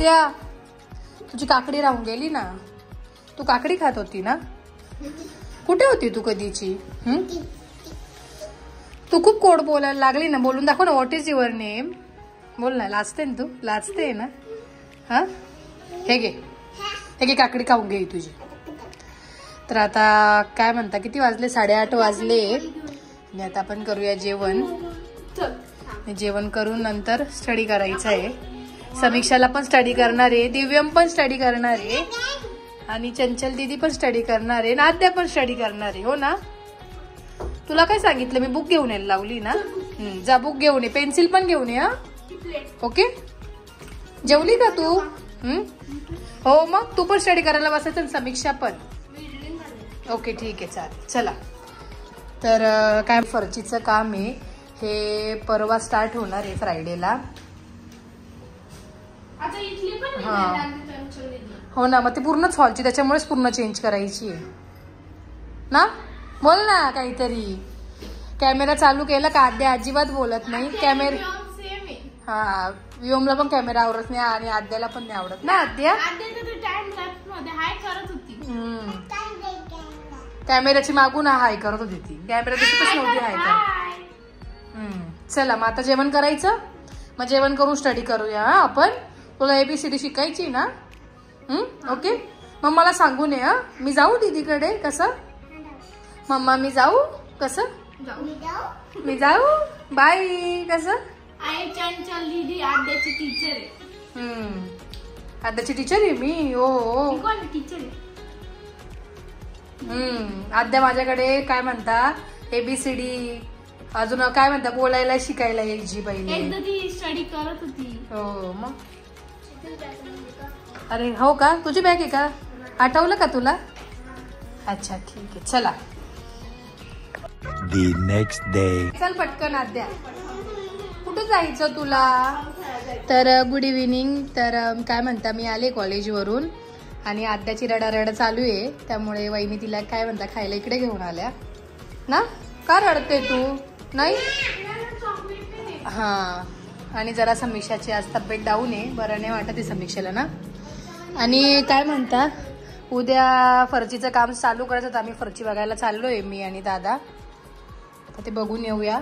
आद्या तुझी काकडी राहून गेली ना, तू काकडी खात होती ना, कुठे होती तू कधीची? तू खूप कोड बोलायला लागली ना, बोलून दाखव ना. What is your name? बोल ना. लाजते ना तू, लाजते ना. हा हे घे काकडी खाऊन घे तुझी. तर आता काय म्हणता, किती वाजले? 8:30 वाजले. आणि आता आपण करूया जेवण. जेवण करून नंतर स्टडी करायचं आहे. समीक्षाला पण स्टडी करणार आहे, दिव्यम पण स्टडी करणार आहे, आणि चंचल दीदी पण स्टडी करणार आहे, आद्या पण स्टडी करणार आहे. हो ना? तुला काय सांगितलं मी? बुक घेऊन यायला लावली ना. जा बुक घेऊन ये, पेन्सिल पण घेऊन ये. हा ओके. जेवली का तू? हो मग तू पण स्टडी करायला बसायचं, समीक्षा पण. ओके ठीक आहे, चालेल. चला तर काय फरचीचं काम आहे हे परवा स्टार्ट होणार आहे फ्रायडेला. हा हो ना, मग ते पूर्णच हॉलची, त्याच्यामुळेच पूर्ण चेंज करायची आहे ना. बोल ना काहीतरी. कॅमेरा चालू केला का? आद्या अजिबात बोलत नाही. कॅमेरा हा व्योमला पण कॅमेरा आवडत नाही आणि आद्याला पण नाही आवडत ना. आद्या कॅमेराची मागून हाय करत होती ती. कॅमेरा दिसतच नव्हती हाय करत. चला मग आता जेवण करायचं. मग जेवण करून स्टडी करूया आपण. तुला ABCD शिकायची ना. ओके. मग मला सांगून ये. मी जाऊ दीदीकडे? कसं मम्मा मी जाऊ? कसं मी जाऊ? बाय. कसं? चंचल दीदी आद्याची टीचर आहे. आद्याची टीचर आहे मी. ओ टीचर आहे. आद्या माझ्याकडे काय म्हणता ABCD अजून काय म्हणता बोलायला शिकायला यायची पहिले. एकदा ती स्टडी करत होती. हो मग. अरे हो का? तुझी बॅग आहे का? आठवलं का तुला? अच्छा ठीक आहे. चला The next day. चल पटकन आद्या. कुठे जायचं तुला? तर गुड इव्हिनिंग. तर काय म्हणता मी आले कॉलेजवरून आणि आद्याची रडारड चालू आहे, त्यामुळे वहिनी तिला काय म्हणता खायला इकडे घेऊन आल्या ना. का रडते तू? नाही हा. आणि जरा समीक्षाची आज तब्येत डाऊन आहे, बरं नाही वाटत आहे समीक्षाला ना. आणि काय म्हणता उद्या फरचीचं काम चालू करायचं होतं. आम्ही फरची बघायला चाललोय मी आणि दादा. तर ते बघून येऊया.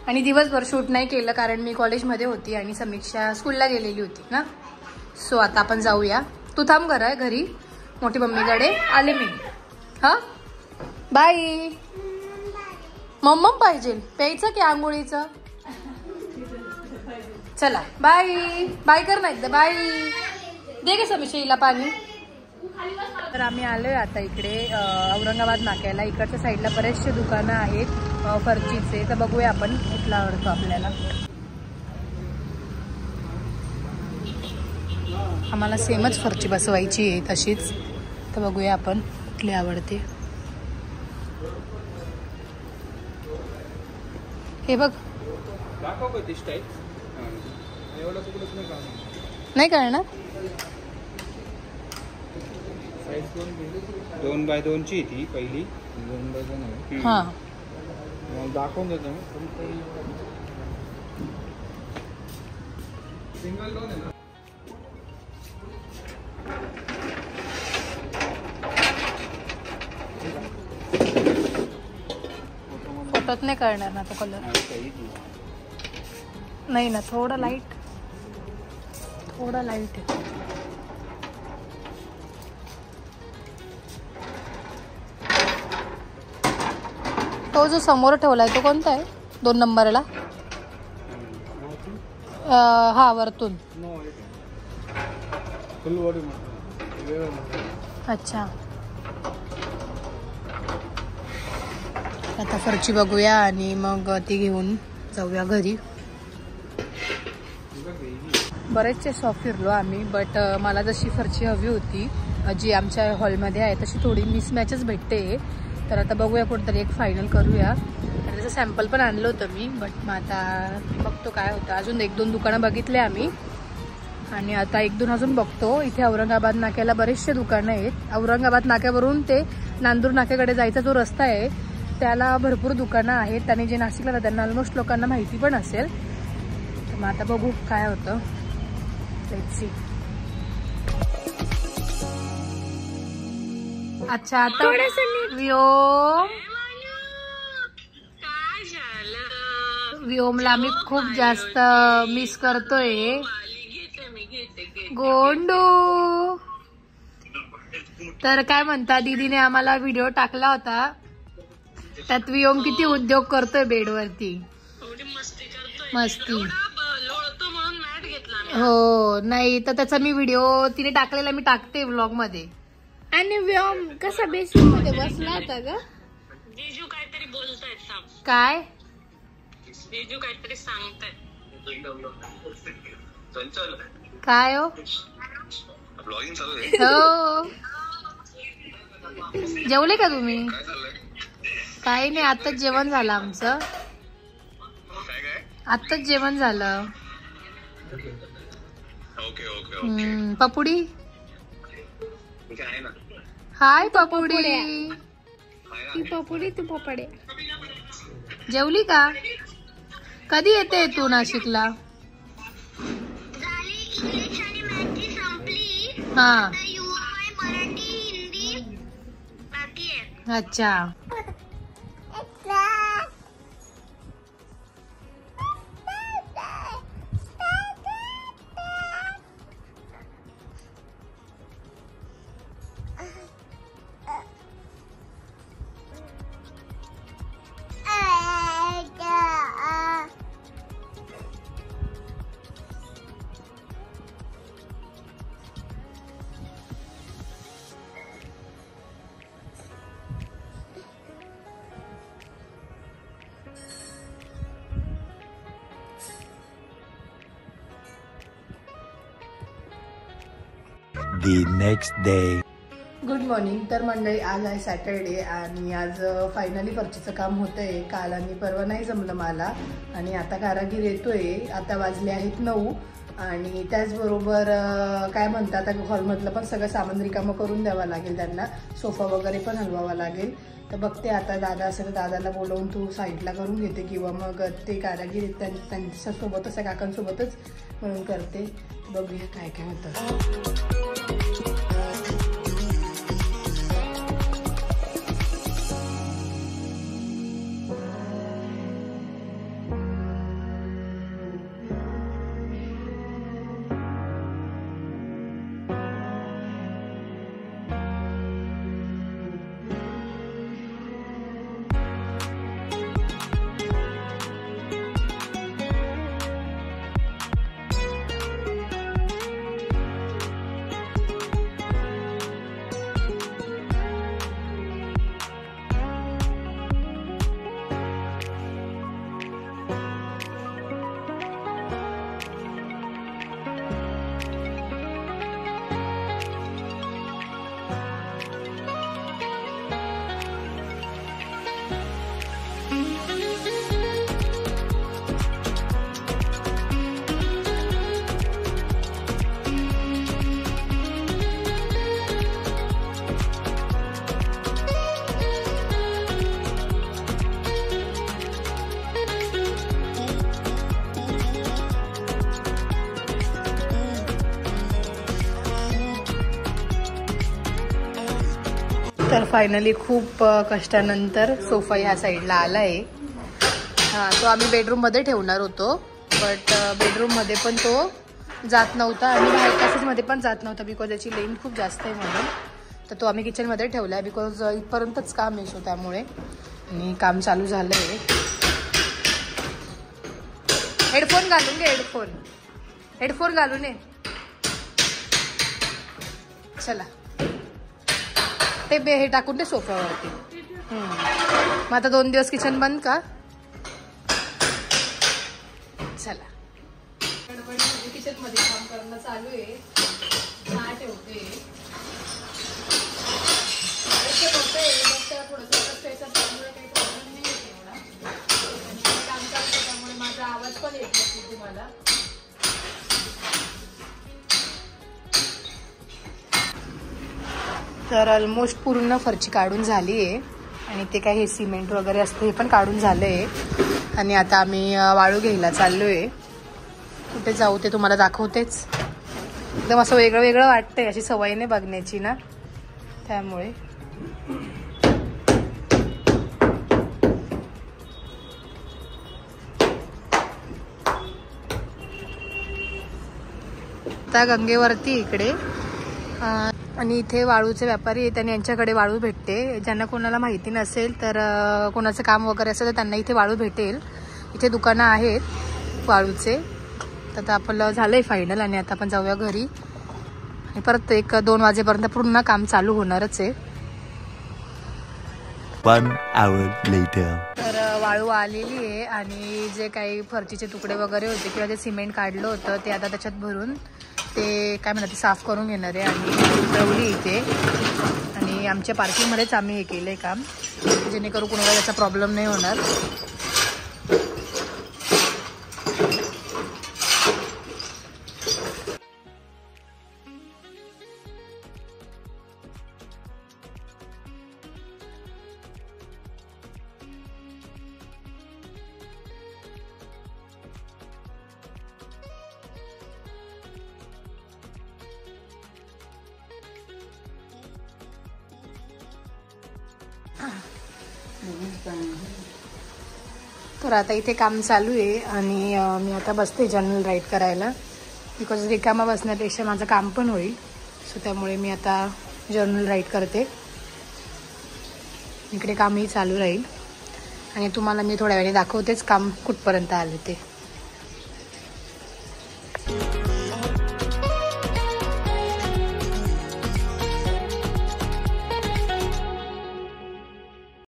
आणि दिवसभर शूट नाही केलं कारण मी कॉलेजमध्ये होती आणि समीक्षा स्कूलला गेलेली होती ना. सो आता आपण जाऊया. तू थांब घरी मोठी मम्मीकडे. आले मी. हा बाय. मम्मा पाहिजे प्यायचं की आंघोळीचं? चला बाय. बाय कर ना एकदा. बाय दे गे समीक्षेला पाणी. तर आम्ही आलोय आता इकडे औरंगाबाद नाक्याला. इकडच्या साईडला बरेचसे दुकानं आहेत फरचीचे. तर बघूया आपण कुठला आवडतो आपल्याला. आम्हाला सेमच फरची बसवायची आहे तशीच. तर बघूया आपण कुठली आवडते. हे बघ नाही कळणार. 2x2 ची ती पहिली 2x2 आहे. हा दाखवून देतो. सिंगल 2 आहे ना. फोटोत नाही कळणार ना तो कलर. नाही ना थोडा लाईट आहे. तो जो समोर ठेवलाय तो कोणता आहे? 2 नंबरला. हा वरतून. अच्छा आता फरची बघूया आणि मग ती घेऊन जाऊया घरी. बरेचसे शॉप फिरलो आम्ही, बट मला जशी फरची हवी होती जी आमच्या हॉलमध्ये आहे तशी थोडी मिसमॅचच भेटते. तर आता बघूया कुठेतरी एक फायनल करूया. आणि त्याचं सॅम्पल पण आणलं होतं मी, बट मग आता बघतो काय होतं. अजून 1-2 दुकानं बघितले आम्ही आणि आता 1-2 अजून बघतो. इथे औरंगाबाद नाक्याला बरेचसे दुकानं आहेत. औरंगाबाद नाक्यावरून ते नांदूर नाक्याकडे जायचा जो रस्ता आहे त्याला भरपूर दुकानं आहेत आणि जे नाशिकला राहतात त्यांना ऑलमोस्ट लोकांना माहिती पण असेल. तर मग आता बघू काय होतं. Let's see. अच्छा आता व्योमला मी खूप जास्त मिस करतोय. गोंडू तर काय म्हणता, दीदीने आम्हाला व्हिडिओ टाकला होता त्यात व्योम किती उद्योग करतोय बेडवरती. मस्ती. हो नाही तर त्याचा मी व्हिडिओ तिने टाकलेला मी टाकते व्लॉग मध्ये. आणि व्योम कसा बेसिंग मध्ये बसला होता ग. जीजू काहीतरी बोलतायत. काय जीजू काहीतरी सांगतायत. काय हो. हो जेवले का तुम्ही. काही नाही आताच जेवण झालं आमचं. आताच जेवण झालं. पपुडी. हाय पपुडी. ती पपुडी तू पपडे. जेवली का. कधी येते तू नाशिकला. हा अच्छा. The next day. Good morning. तर मंडळी आज आहे सॅटरडे आणि आज फायनली फरचीचं काम होतं आहे. काल आणि परवा नाही जमलं मला आणि आता कारागीर येतोय. आता वाजले आहेत 9 आणि त्याचबरोबर काय म्हणतात आता हॉलमधलं पण सगळं सामान रिकामं करून द्यावं लागेल त्यांना. सोफा वगैरे पण हलवावा लागेल. तर बघते आता दादा असेल तर दादाला बोलवून तू साईडला करून घेते किंवा मग ते कारागीर त्यांच्यासोबतच त्या काकांसोबतच म्हणून करते. बघूया काय काय होतं. तर फायनली खूप कष्टानंतर सोफा ह्या साईडला आला आहे. हां तो आम्ही बेडरूममध्ये ठेवणार होतो बट बेडरूममध्ये पण तो जात नव्हता आणि बाहेर पॅसेजमध्ये पण जात नव्हता बिकॉज याची लेंथ खूप जास्त आहे म्हणून. तर तो आम्ही किचनमध्ये ठेवला आहे बिकॉज इथपर्यंतच काम आहे सो त्यामुळे. आणि काम चालू झालं आहे. हेडफोन घालून घे. हेडफोन घालून ये. चला ते हे टाकून ते सोफ्यावरती. मग आता 2 दिवस किचन बंद का. चला किचन मध्ये काम करणं चालू आहे. चहा ठेवते. काम चालू त्यामुळे माझा आवाज पण येत नाही तुम्हाला. तर ऑलमोस्ट पूर्ण फरची काढून झाली आहे आणि ते काय हे सिमेंट वगैरे असतं हे पण काढून झालं आहे. आणि आता आम्ही वाळू घ्यायला चाललो आहे. कुठे जाऊ ते तुम्हाला दाखवतेच. एकदम असं वेगळं वेगळं वाटतंय, अशी सवय नाही बघण्याची ना, त्यामुळे. आता गंगेवरती इकडे आणि इथे वाळूचे व्यापारी आहेत आणि यांच्याकडे वाळू भेटते. ज्यांना कोणाला माहिती नसेल तर कोणाचं काम वगैरे असेल तर त्यांना इथे वाळू भेटेल. इथे दुकानं आहेत वाळूचे. तर आता आपलं झालंय फायनल आणि आता आपण जाऊया घरी आणि परत 1-2 वाजेपर्यंत पूर्ण काम चालू होणारच आहे. 1 hour later. तर वाळू आलेली आहे आणि जे काही फरचीचे तुकडे वगैरे होते किंवा जे सिमेंट काढलं होतं ते आता त्याच्यात भरून ते काय म्हणतात ते साफ करून घेणार आहे आणि उतरवली इथे. आणि आमच्या पार्किंगमध्येच आम्ही हे केलं आहे काम, जेणेकरून कोणाला त्याचा प्रॉब्लेम नाही होणार. तर आता इथे काम चालू आहे आणि मी आता बसते जर्नल राईट करायला, बिकॉज रिकामा बसण्यापेक्षा माझं काम पण होईल. सो त्यामुळे मी आता जर्नल राईट करते. इकडे कामही चालू राहील आणि तुम्हाला मी थोड्या वेळाने दाखवतेच काम कुठपर्यंत आले ते.